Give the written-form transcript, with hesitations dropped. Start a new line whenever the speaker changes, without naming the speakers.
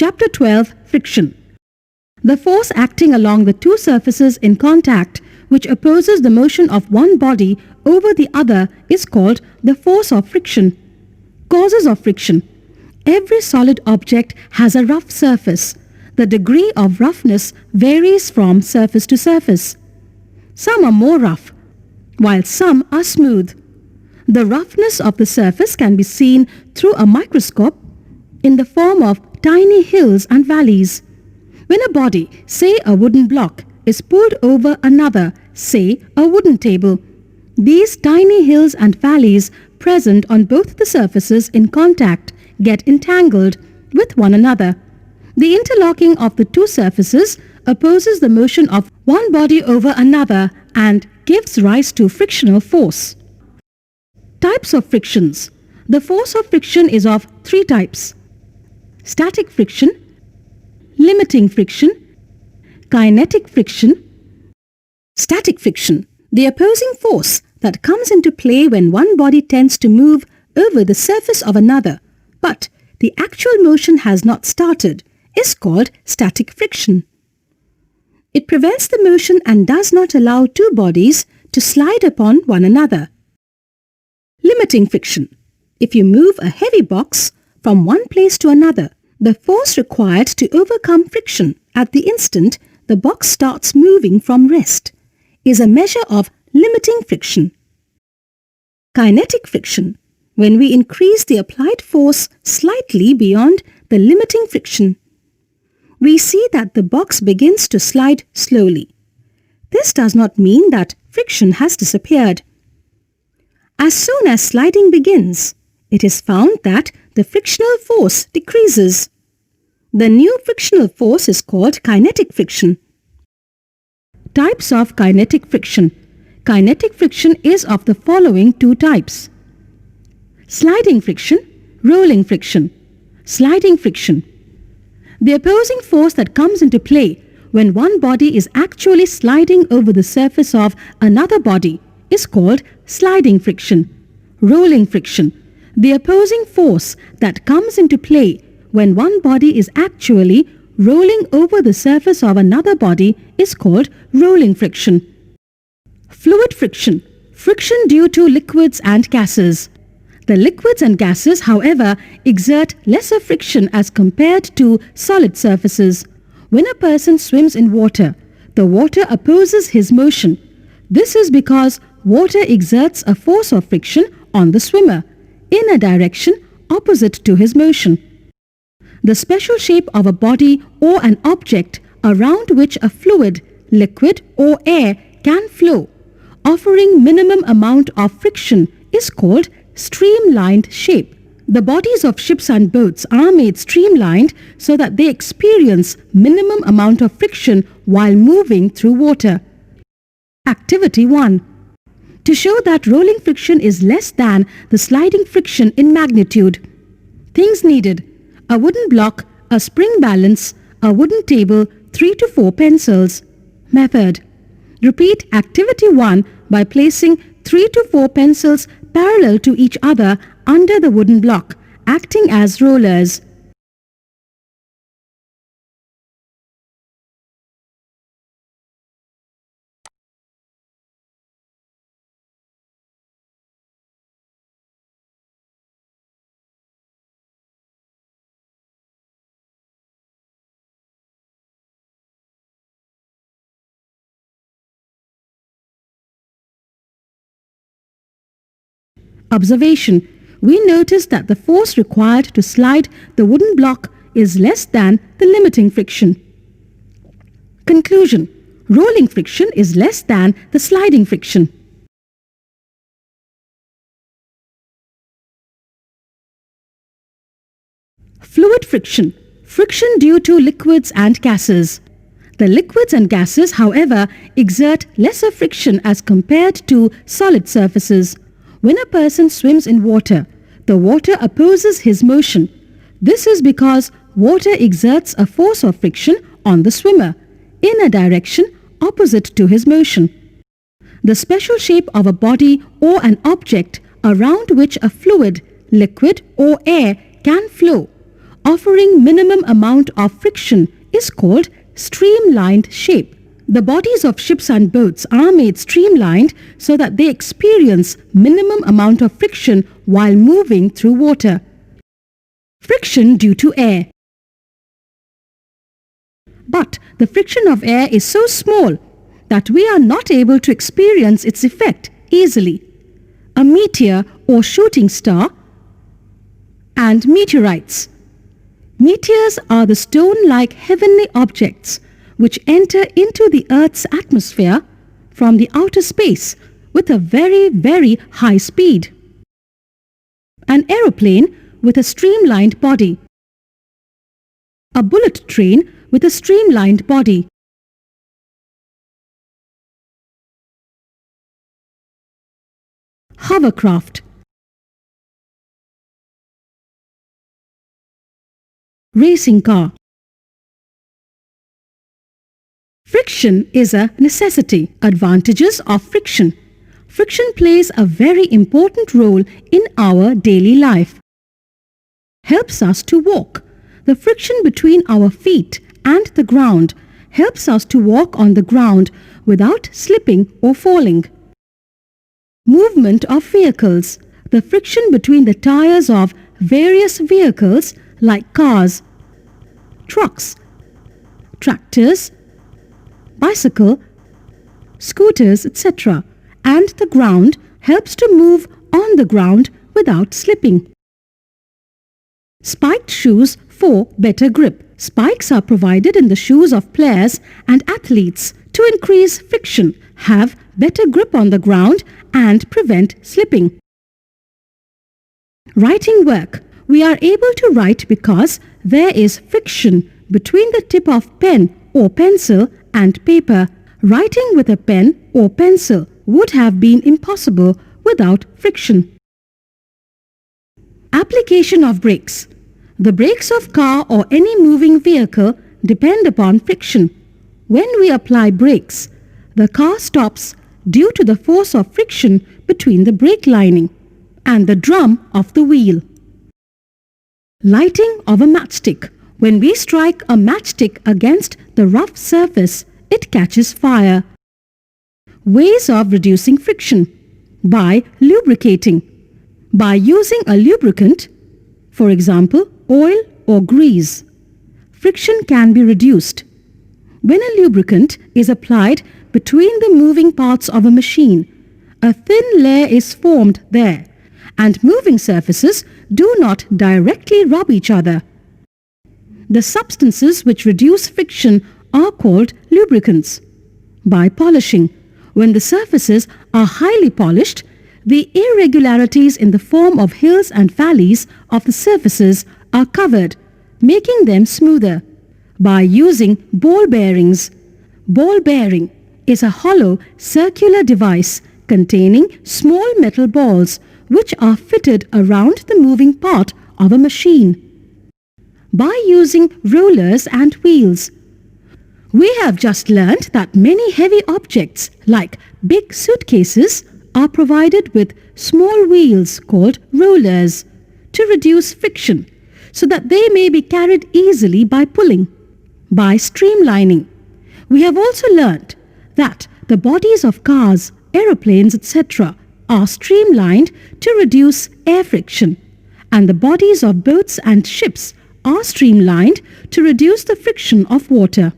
Chapter 12, Friction. The force acting along the two surfaces in contact, which opposes the motion of one body over the other, is called the force of friction. Causes of friction. Every solid object has a rough surface. The degree of roughness varies from surface to surface. Some are more rough, while some are smooth. The roughness of the surface can be seen through a microscope in the form of tiny hills and valleys. When a body, say a wooden block, is pulled over another, say a wooden table, these tiny hills and valleys present on both the surfaces in contact get entangled with one another. The interlocking of the two surfaces opposes the motion of one body over another and gives rise to frictional force. Types of frictions. The force of friction is of three types: static friction, limiting friction, kinetic friction. Static friction, the opposing force that comes into play when one body tends to move over the surface of another, but the actual motion has not started, is called static friction. It prevents the motion and does not allow two bodies to slide upon one another. Limiting friction. If you move a heavy box from one place to another, the force required to overcome friction at the instant the box starts moving from rest is a measure of limiting friction. Kinetic friction. When we increase the applied force slightly beyond the limiting friction, we see that the box begins to slide slowly. This does not mean that friction has disappeared. As soon as sliding begins, it is found that the frictional force decreases. The new frictional force is called kinetic friction. Types of kinetic friction. Kinetic friction is of the following two types: sliding friction, rolling friction. Sliding friction. The opposing force that comes into play when one body is actually sliding over the surface of another body is called sliding friction. Rolling friction. The opposing force that comes into play when one body is actually rolling over the surface of another body is called rolling friction. Fluid friction. Friction due to liquids and gases. The liquids and gases, however, exert lesser friction as compared to solid surfaces. When a person swims in water, the water opposes his motion. This is because water exerts a force of friction on the swimmer in a direction opposite to his motion. The special shape of a body or an object around which a fluid, liquid or air can flow, offering minimum amount of friction, is called streamlined shape. The bodies of ships and boats are made streamlined so that they experience minimum amount of friction while moving through water. Activity 1. To show that rolling friction is less than the sliding friction in magnitude. Things needed: a wooden block, a spring balance, a wooden table, 3 to 4 pencils. Method. Repeat activity 1 by placing 3 to 4 pencils parallel to each other under the wooden block, acting as rollers. Observation. We notice that the force required to slide the wooden block is less than the limiting friction. Conclusion. Rolling friction is less than the sliding friction. Fluid friction. Friction due to liquids and gases. The liquids and gases, however, exert lesser friction as compared to solid surfaces. When a person swims in water, the water opposes his motion. This is because water exerts a force of friction on the swimmer in a direction opposite to his motion. The special shape of a body or an object around which a fluid, liquid or air can flow, offering minimum amount of friction, is called streamlined shape. The bodies of ships and boats are made streamlined so that they experience minimum amount of friction while moving through water. Friction due to air. But the friction of air is so small that we are not able to experience its effect easily. A meteor or shooting star and meteorites. Meteors are the stone-like heavenly objects which enter into the Earth's atmosphere from the outer space with a very, very high speed. An aeroplane with a streamlined body. A bullet train with a streamlined body. Hovercraft. Racing car. Friction is a necessity. Advantages of friction. Friction plays a very important role in our daily life. Helps us to walk. The friction between our feet and the ground helps us to walk on the ground without slipping or falling. Movement of vehicles. The friction between the tires of various vehicles like cars, trucks, tractors, bicycle, scooters, etc. and the ground helps to move on the ground without slipping. Spiked shoes for better grip. Spikes are provided in the shoes of players and athletes to increase friction, have better grip on the ground and prevent slipping. Writing work. We are able to write because there is friction between the tip of pen or pencil and paper. Writing with a pen or pencil would have been impossible without friction. Application of brakes. The brakes of car or any moving vehicle depend upon friction. When we apply brakes, the car stops due to the force of friction between the brake lining and the drum of the wheel. Lighting of a matchstick. When we strike a matchstick against the rough surface, it catches fire. Ways of reducing friction. By lubricating. By using a lubricant, for example, oil or grease, friction can be reduced. When a lubricant is applied between the moving parts of a machine, a thin layer is formed there, and moving surfaces do not directly rub each other. The substances which reduce friction are called lubricants. By polishing. When the surfaces are highly polished, the irregularities in the form of hills and valleys of the surfaces are covered, making them smoother. By using ball bearings. Ball bearing is a hollow circular device containing small metal balls which are fitted around the moving part of a machine. By using rollers and wheels. We have just learnt that many heavy objects like big suitcases are provided with small wheels called rollers to reduce friction so that they may be carried easily by pulling. By streamlining. We have also learnt that the bodies of cars, aeroplanes, etc. are streamlined to reduce air friction, and the bodies of boats and ships are streamlined to reduce the friction of water.